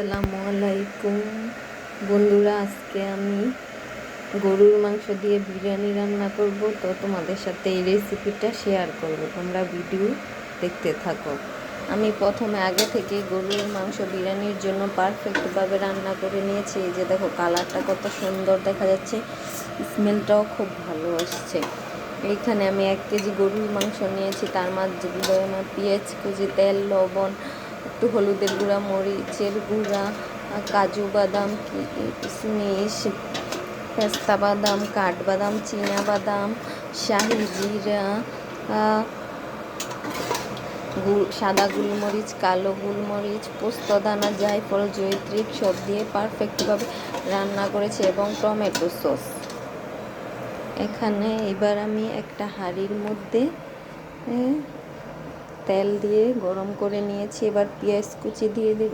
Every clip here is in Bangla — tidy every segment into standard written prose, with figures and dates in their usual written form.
আসসালামু আলাইকুম বন্ধুরা, আজকে আমি গরুর মাংস দিয়ে বিরিয়ানি রান্না করব। তো তোমাদের সাথে এই রেসিপিটা শেয়ার করব, তোমরা ভিডিও দেখতে থাকো। আমি প্রথমে আগে থেকে গরুর মাংস বিরিয়ানির জন্য পারফেক্টভাবে রান্না করে নিয়েছি। এই যে দেখো, কালারটা কত সুন্দর দেখা যাচ্ছে, স্মেলটাও খুব ভালো আসছে। এইখানে আমি 1 কেজি গরুর মাংস নিয়েছি, তার মাঝে আমার পেঁয়াজ কুচি, তেল, লবণ, একটু হলুদের গুঁড়া, মরিচের গুঁড়া, কাজু বাদাম, কিশমিশ, পেস্তা বাদাম, কাঠবাদাম, চীনা বাদাম, শাহি জিরা, সাদা গোলমরিচ, কালো গোলমরিচ, পোস্তদানা, জায়ফল, জয়ত্রী সব দিয়ে পারফেক্টভাবে রান্না করেছি এবং টমেটো সস। এখানে এবার আমি একটা হাঁড়ির মধ্যে তেল দিয়ে গরম করে নিয়েছি। এবার পেঁয়াজ কুচি দিয়ে দেব,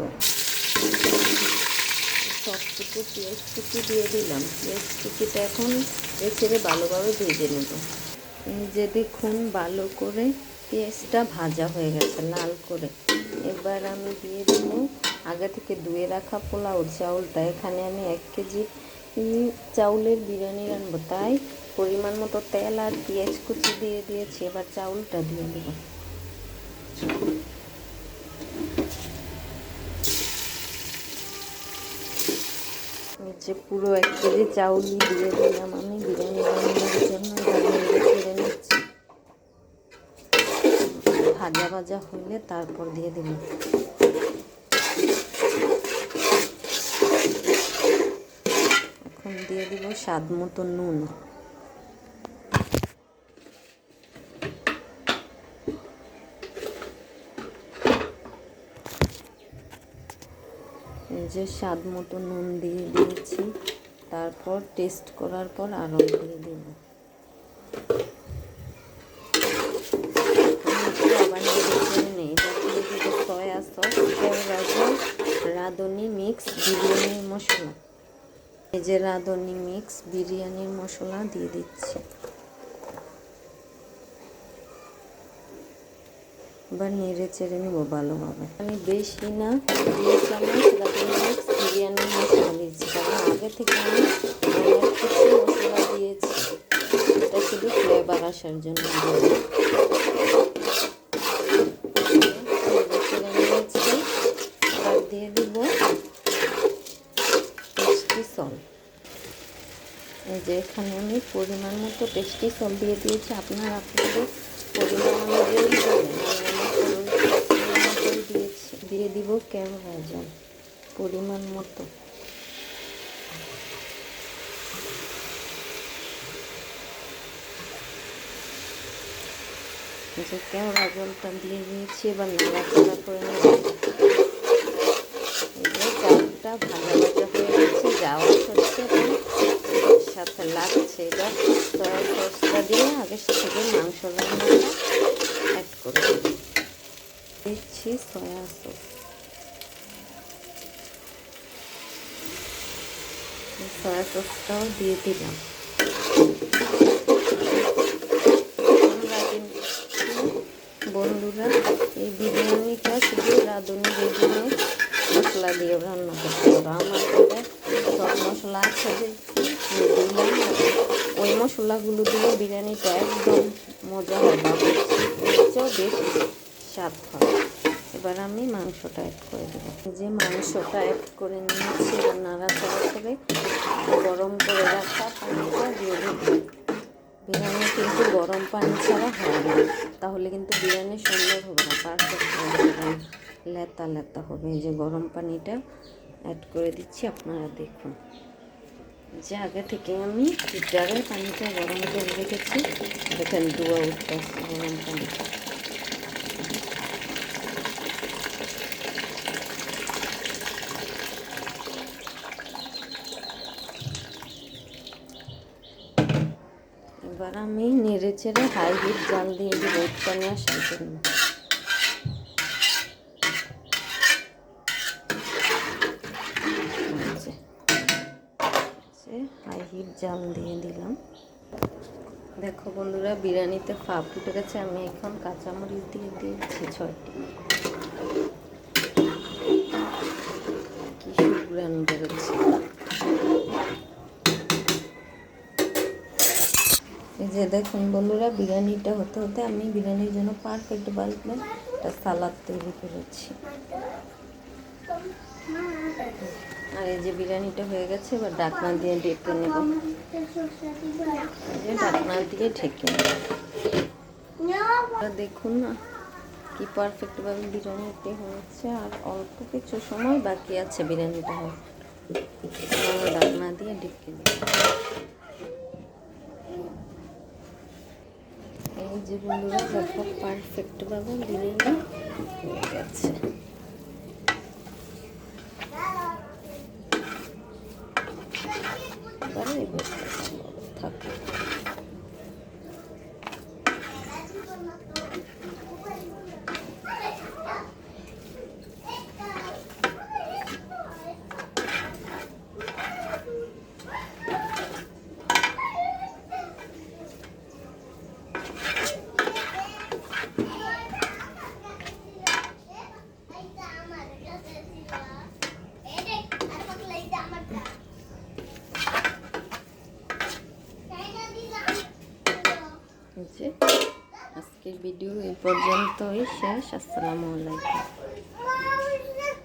সবটুকু পেঁয়াজ কুচি দিয়ে দিলাম। পেঁয়াজ কুচিটা এখন রেখে ভালোভাবে ভেজে নেব। এই যে দেখুন, ভালো করে পেঁয়াজটা ভাজা হয়ে গেছে লাল করে। এবার আমি দিয়ে দেব আগে থেকে ধুয়ে রাখা পোলাও চাউলটা। এখানে আমি 1 কেজি চাউলের বিরিয়ানি রান্নবো, তাই পরিমাণ মতো তেল আর পেঁয়াজ কুচি দিয়ে দিয়েছি। এবার চাউলটা দিয়ে দেব। যে পুরো 1 কেজি চাউল দিয়ে দিলাম আমি বিরিয়ানি রান্নার জন্য। করে নিচ্ছি, ভাজা ভাজা হলে তারপর দিয়ে দেব। এখন দিয়ে দিব স্বাদ মতো নুন। এই যে স্বাদ মতো নুন দিয়ে দিয়েছি, তারপর টেস্ট করার পর আরও দিয়ে দেব। আবার নেই, এটা দিয়ে দেব সয়া সস, গাজর, রাঁধুনি মিক্স বিরিয়ানির মশলা। এই যে রাঁধুনি মিক্স বিরিয়ানির মশলা দিয়ে দিচ্ছি। এবার নেড়ে চেড়ে নেবো ভালোভাবে। আমি বেশি না 2 চামচ রাঁধুনি মিক্স বিরিয়ানির মশলা দিয়েছি, কারণ আগে থেকে আমি অনেক কিছু মশলা দিয়েছি, এটা শুধু ফ্লেভার আসার জন্য। এবার দিয়ে দিব টেস্টি সল্ট। এই যে এখানে আমি পরিমাণ মতো টেস্টি সল্ট দিয়ে দিয়েছি, আপনারা আপনাদের পরিমাণ অনুযায়ী দেবেন। দিয়ে দিব ক্যামেরা পরিমাণ মতো। যে কেওড়া জলটা দিয়ে দিয়েছি। এবার নাড়াচাড়া করে নেব। চাউলটা ভাজা ভাজা হয়ে গেছে, যাওয়া হচ্ছে সাথে লাগছে। এবার সয়া সসটা দিয়ে আগে থেকে মাংস রান্নাটা অ্যাড করে দিচ্ছি। সয়া সস, সয়া সসটাও দিয়ে দিলাম। বন্ধুরা, এই বিরিয়ানিটা শুধু রাঁধুনি রেডিমেড মশলা দিয়ে রান্না করতে হবে। আমার ঘরে সব মশলা আছে, দিলাম। ওই মশলাগুলো দিয়ে বিরিয়ানিটা একদম মজা হয়, বাবুর্চির বেশ স্বাদ হয়। এবার আমি মাংসটা অ্যাড করে দেবো। যে মাংসটা অ্যাড করে নিয়েছি, এবার নাড়াচাড়া করে গরম করে রাখা পানিটা দিয়ে দেবো। বিরিয়ানি কিন্তু গরম পানি ছাড়া হয় না, তাহলে কিন্তু বিরিয়ানি সুন্দর হবে না, পারফেক্ট হবে, লেতা লেতা হবে। এই যে গরম পানিটা অ্যাড করে দিচ্ছি, আপনারা দেখুন। যে আগে থেকে আমি হিটারে পানিটা গরম করে রেখেছি, দেখেন ধোঁয়া উঠতেছে গরম পানি। এবার আমি নেড়ে চেড়ে হাই হিট জাল দিয়ে দিব উৎপানি আসার জন্য। হাই হিট জাল দিয়ে দিলাম। দেখো বন্ধুরা, বিরিয়ানিতে ফাঁপ উঠে গেছে। আমি এখন কাঁচামরিচ দিয়ে দিয়েছি 6টি। যে দেখুন বন্ধুরা, বিরিয়ানিটা হতে হতে আমি বিরিয়ানির জন্য পারফেক্ট বানাবো একটা সালাদ তৈরি করেছি। আর এই যে বিরিয়ানিটা হয়ে গেছে, এবার ঢাকনা দিয়ে ঢেকে নেব। ঢাকনা দিয়ে ঢেকে নেব। দেখুন না কি পারফেক্টভাবে বিরিয়ানিটি হয়েছে, আর অল্প কিছু সময় বাকি আছে বিরিয়ানিটা হবে। ঢাকনা দিয়ে ঢেকে নেব। এই যে বন্ধুরা দেখো পারফেক্টভাবে বিরিয়ানি হয়ে গেছে। থাকুক। আজকের ভিডিও এই পর্যন্তই শেষ। আসসালামু আলাইকুম।